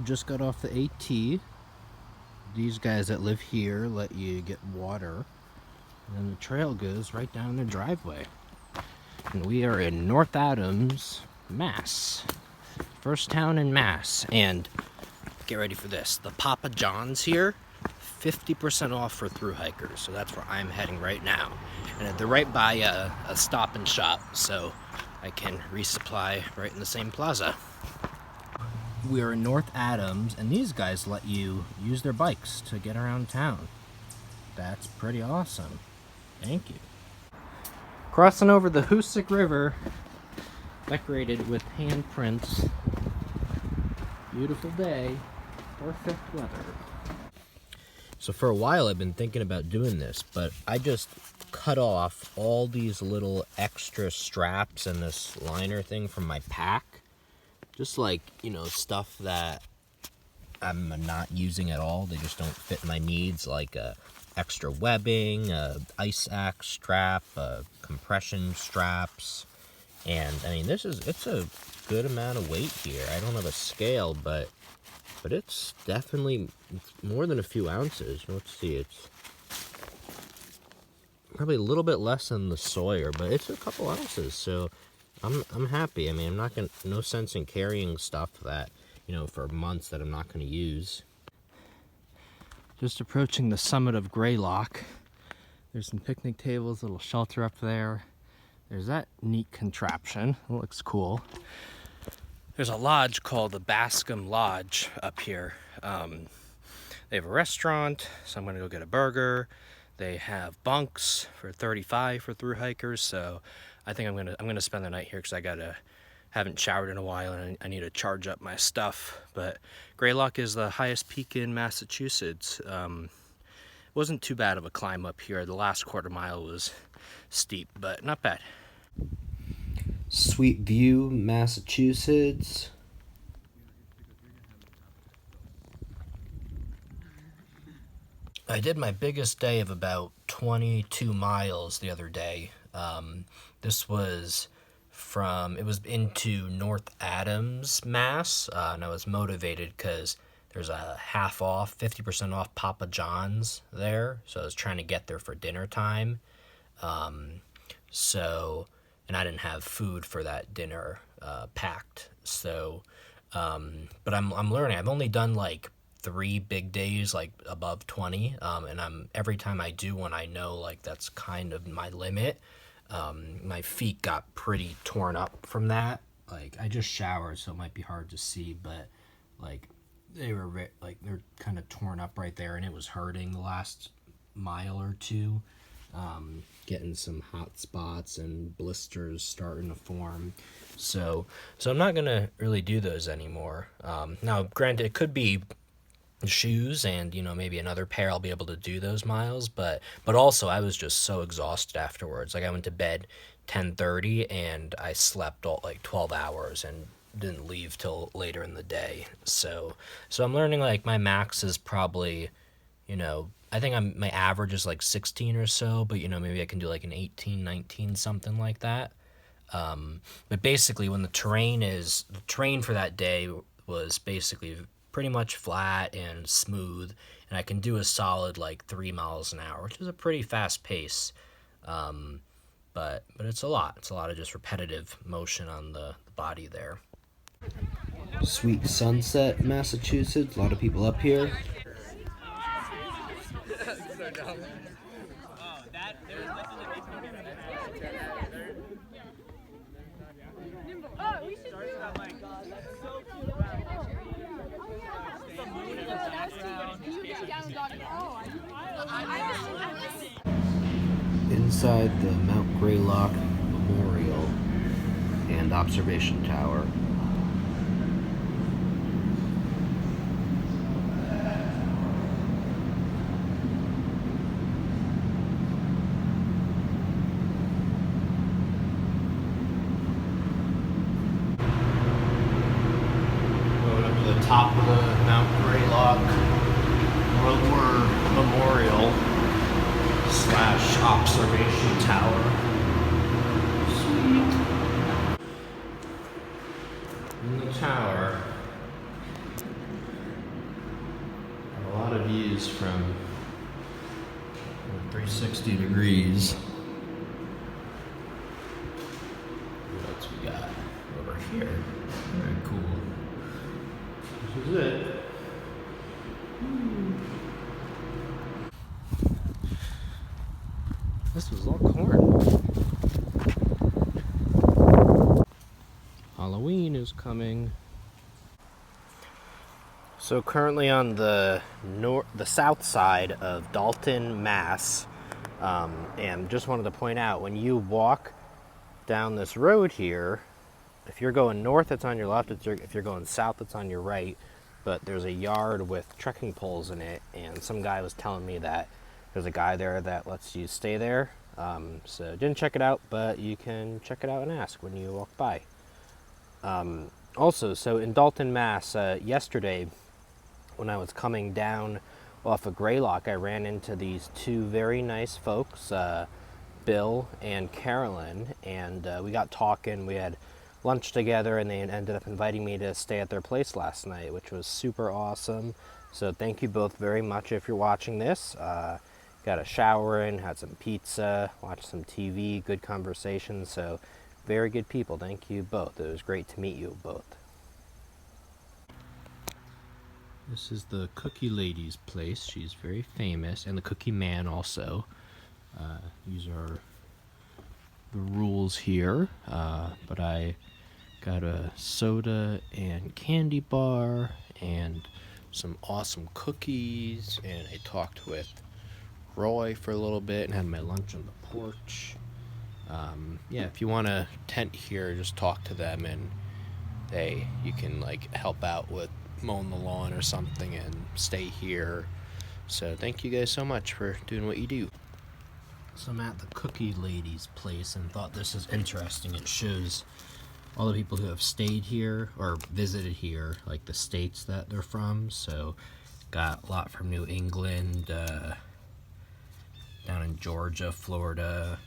just got off the AT. These guys that live here let you get water, and then the trail goes right down their driveway. And we are in North Adams, Mass. First town in Mass. And get ready for this. The Papa John's here, 50% off for thru hikers. So that's where I'm heading right now. And they're right by a stop and shop, so I can resupply right in the same plaza. We are in North Adams, and these guys let you use their bikes to get around town. That's pretty awesome. Thank you. Crossing over the Hoosick River, decorated with handprints. Beautiful day, perfect weather. So for a while I've been thinking about doing this, but I just cut off all these little extra straps and this liner thing from my pack. Just like, you know, stuff that I'm not using at all. They just don't fit my needs, like extra webbing, ice axe strap, compression straps. And I mean, it's a good amount of weight here. I don't have a scale, but it's definitely more than a few ounces. Let's see, it's probably a little bit less than the Sawyer, but it's a couple ounces, so I'm happy. I mean, no sense in carrying stuff that, you know, for months that I'm not going to use. Just approaching the summit of Greylock. There's some picnic tables, a little shelter up there. There's that neat contraption. It looks cool. There's a lodge called the Bascom Lodge up here. They have a restaurant, so I'm gonna go get a burger. They have bunks for $35 for thru hikers, so I think I'm gonna spend the night here because haven't showered in a while and I need to charge up my stuff. But Greylock is the highest peak in Massachusetts. Wasn't too bad of a climb up here. The last quarter mile was steep, but not bad. Sweet View, Massachusetts. I did my biggest day of about 22 miles the other day. This was it was into North Adams, Mass, and I was motivated because there's a half off, 50% off Papa John's there, so I was trying to get there for dinner time. And I didn't have food for that dinner packed. So, but I'm learning. I've only done like 3 big days, like above 20, and every time I do one, I know like that's kind of my limit. My feet got pretty torn up from that. Like I just showered, so it might be hard to see, but like they're kind of torn up right there, and it was hurting the last mile or two. Getting some hot spots and blisters starting to form. So I'm not gonna really do those anymore. Now, granted, it could be shoes and, you know, maybe another pair I'll be able to do those miles, but also I was just so exhausted afterwards. Like I went to bed 10:30 and I slept all like 12 hours and didn't leave till later in the day. So I'm learning like my max is probably, you know, I think my average is like 16 or so, but you know, maybe I can do like an 18, 19, something like that. But basically when the terrain for that day was basically pretty much flat and smooth, and I can do a solid like 3 miles an hour, which is a pretty fast pace. But it's a lot. It's a lot of just repetitive motion on the body there. Sweet Sunset, Massachusetts. A lot of people up here. Inside the Mount Greylock Memorial and Observation Tower. Going up to the top of the Mount Greylock World War Memorial / observation tower. Sweet. In the tower, degrees from 360 degrees. What else we got over here? Very cool. This is it. This was all corn. Halloween is coming. So currently on the south side of Dalton, Mass, and just wanted to point out, when you walk down this road here, if you're going north, it's on your left. If you're going south, it's on your right. But there's a yard with trekking poles in it, and some guy was telling me that there's a guy there that lets you stay there. So didn't check it out, but you can check it out and ask when you walk by. Also, so in Dalton, Mass, yesterday, when I was coming down off of Greylock, I ran into these two very nice folks, Bill and Carolyn, and we got talking. We had lunch together, and they ended up inviting me to stay at their place last night, which was super awesome. So thank you both very much if you're watching this. Got a shower in, had some pizza, watched some TV, good conversation. So very good people. Thank you both. It was great to meet you both. This is the Cookie Lady's place. She's very famous, and the Cookie Man also. These are the rules here, but I got a soda and candy bar and some awesome cookies, and I talked with Roy for a little bit and had my lunch on the porch. Yeah, if you want a tent here, just talk to them, and you can like help out with mowing the lawn or something and stay here. So thank you guys so much for doing what you do. So I'm at the Cookie Lady's place and thought this is interesting. It shows all the people who have stayed here or visited here, like the states that they're from. So got a lot from New England, down in Georgia, Florida,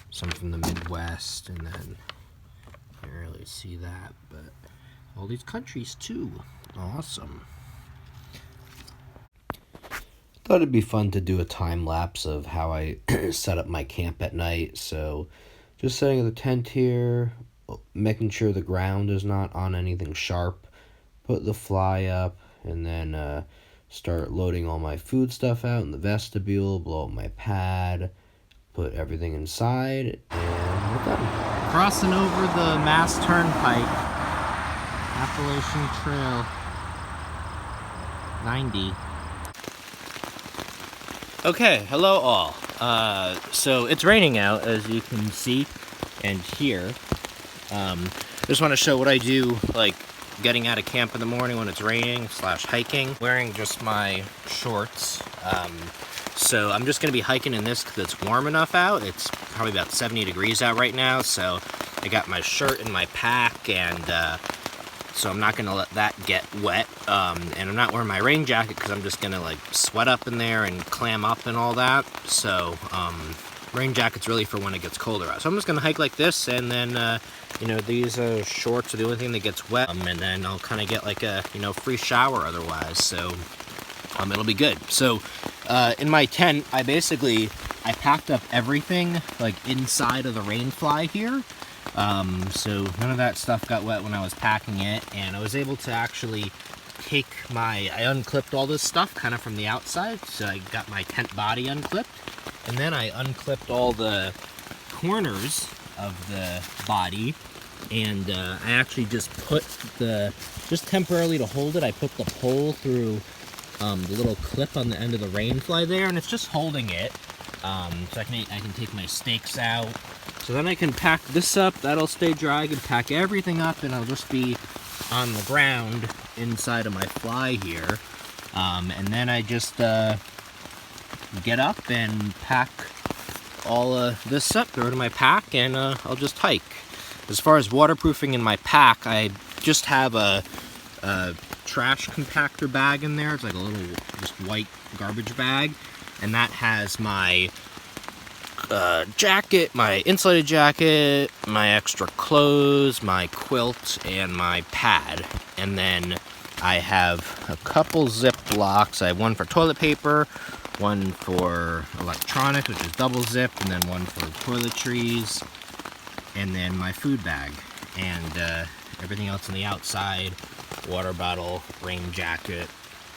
some from the Midwest, and then you can't really see that, but all these countries too. Awesome. Thought it'd be fun to do a time lapse of how I set up my camp at night. So just setting up the tent here, making sure the ground is not on anything sharp, put the fly up, and then start loading all my food stuff out in the vestibule, blow up my pad, put everything inside, and we're done. Crossing over the Mass Turnpike, Appalachian Trail 90. Okay, hello all. So it's raining out, as you can see and hear. Just want to show what I do, like getting out of camp in the morning when it's raining / hiking. Wearing just my shorts. So I'm just going to be hiking in this because it's warm enough out. It's probably about 70 degrees out right now. So I got my shirt in my pack, and so I'm not going to let that get wet. And I'm not wearing my rain jacket because I'm just going to like sweat up in there and clam up and all that. So rain jacket's really for when it gets colder out. So I'm just going to hike like this, and then these shorts are the only thing that gets wet. And then I'll kind of get like a free shower otherwise. So it'll be good. So in my tent, I packed up everything like inside of the rainfly here. So none of that stuff got wet when I was packing it, and I was able to actually I unclipped all this stuff kind of from the outside. So I got my tent body unclipped, and then I unclipped all the corners of the body, and I actually just put just temporarily to hold it, I put the pole through the little clip on the end of the rainfly there, and it's just holding it. So I can take my stakes out. So then I can pack this up, that'll stay dry. I can pack everything up, and I'll just be on the ground inside of my fly here. And then I just get up and pack all this up, throw it in my pack, and I'll just hike. As far as waterproofing in my pack, I just have a trash compactor bag in there. It's like a little just white garbage bag, and that has my jacket, my insulated jacket, my extra clothes, my quilt, and my pad. And then I have a couple zipped blocks. I have one for toilet paper, one for electronics, which is double zipped, and then one for toiletries, and then my food bag, and everything else on the outside, water bottle, rain jacket,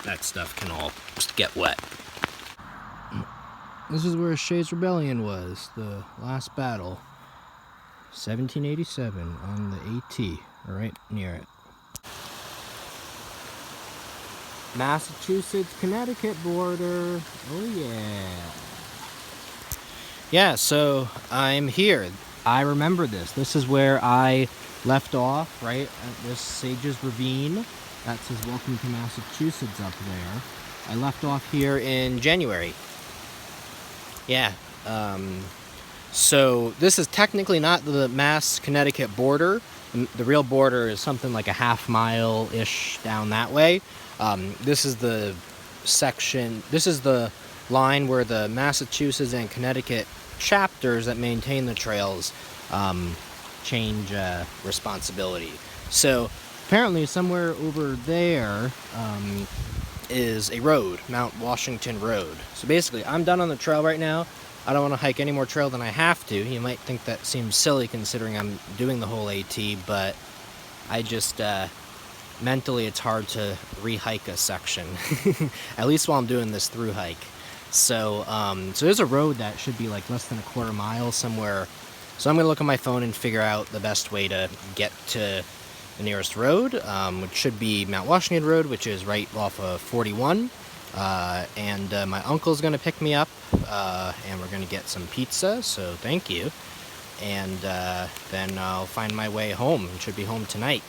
that stuff can all get wet. This is where Shays Rebellion was, the last battle. 1787 on the AT, right near it. Massachusetts, Connecticut border. Oh yeah. Yeah, so I'm here. I remember this. This is where I left off, right at this Sages Ravine. That says welcome to Massachusetts up there. I left off here in January. Yeah. So this is technically not the Mass-Connecticut border. The real border is something like a half-mile-ish down that way. This is the section, this is the line where the Massachusetts and Connecticut chapters that maintain the trails change responsibility. So apparently somewhere over there is a road, Mount Washington Road. So basically I'm done on the trail right now. I don't want to hike any more trail than I have to. You might think that seems silly considering I'm doing the whole AT, but I just mentally it's hard to re-hike a section, at least while I'm doing this through hike. So there's a road that should be like less than a quarter mile somewhere. So I'm gonna look on my phone and figure out the best way to get to the nearest road, which should be Mount Washington Road, which is right off of 41. And my uncle's gonna pick me up, and we're gonna get some pizza, so thank you. And then I'll find my way home, and should be home tonight.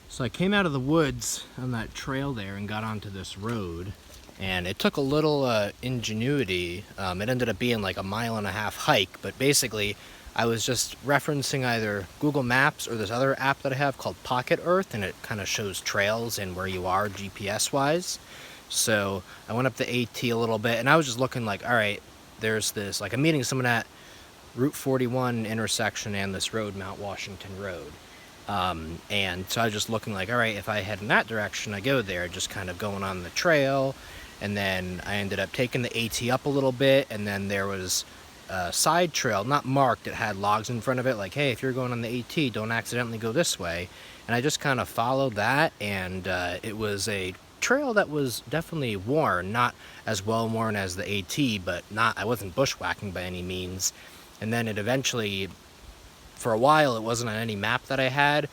So I came out of the woods on that trail there and got onto this road, and it took a little ingenuity. It ended up being like a 1.5 mile hike, but basically I was just referencing either Google Maps or this other app that I have called Pocket Earth, and it kind of shows trails and where you are GPS wise. So I went up the AT a little bit, and I was just looking like, all right, there's this, like I'm meeting someone at Route 41 intersection and this road, Mount Washington Road. And so I was just looking like, all right, if I head in that direction, I go there, just kind of going on the trail. And then I ended up taking the AT up a little bit, and then there was a side trail, not marked, it had logs in front of it, like, hey, if you're going on the AT, don't accidentally go this way. And I just kind of followed that, and it was a trail that was definitely worn, not as well worn as the AT, but I wasn't bushwhacking by any means. And then it eventually, for a while, it wasn't on any map that I had,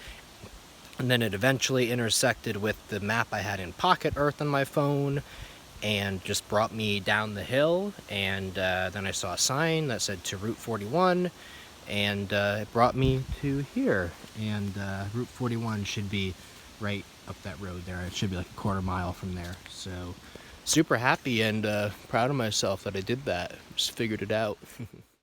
and then it eventually intersected with the map I had in Pocket Earth on my phone, and just brought me down the hill. And then I saw a sign that said to Route 41, and it brought me to here. And Route 41 should be right up that road there. It should be like a quarter mile from there. So super happy and proud of myself that I did that. Just figured it out.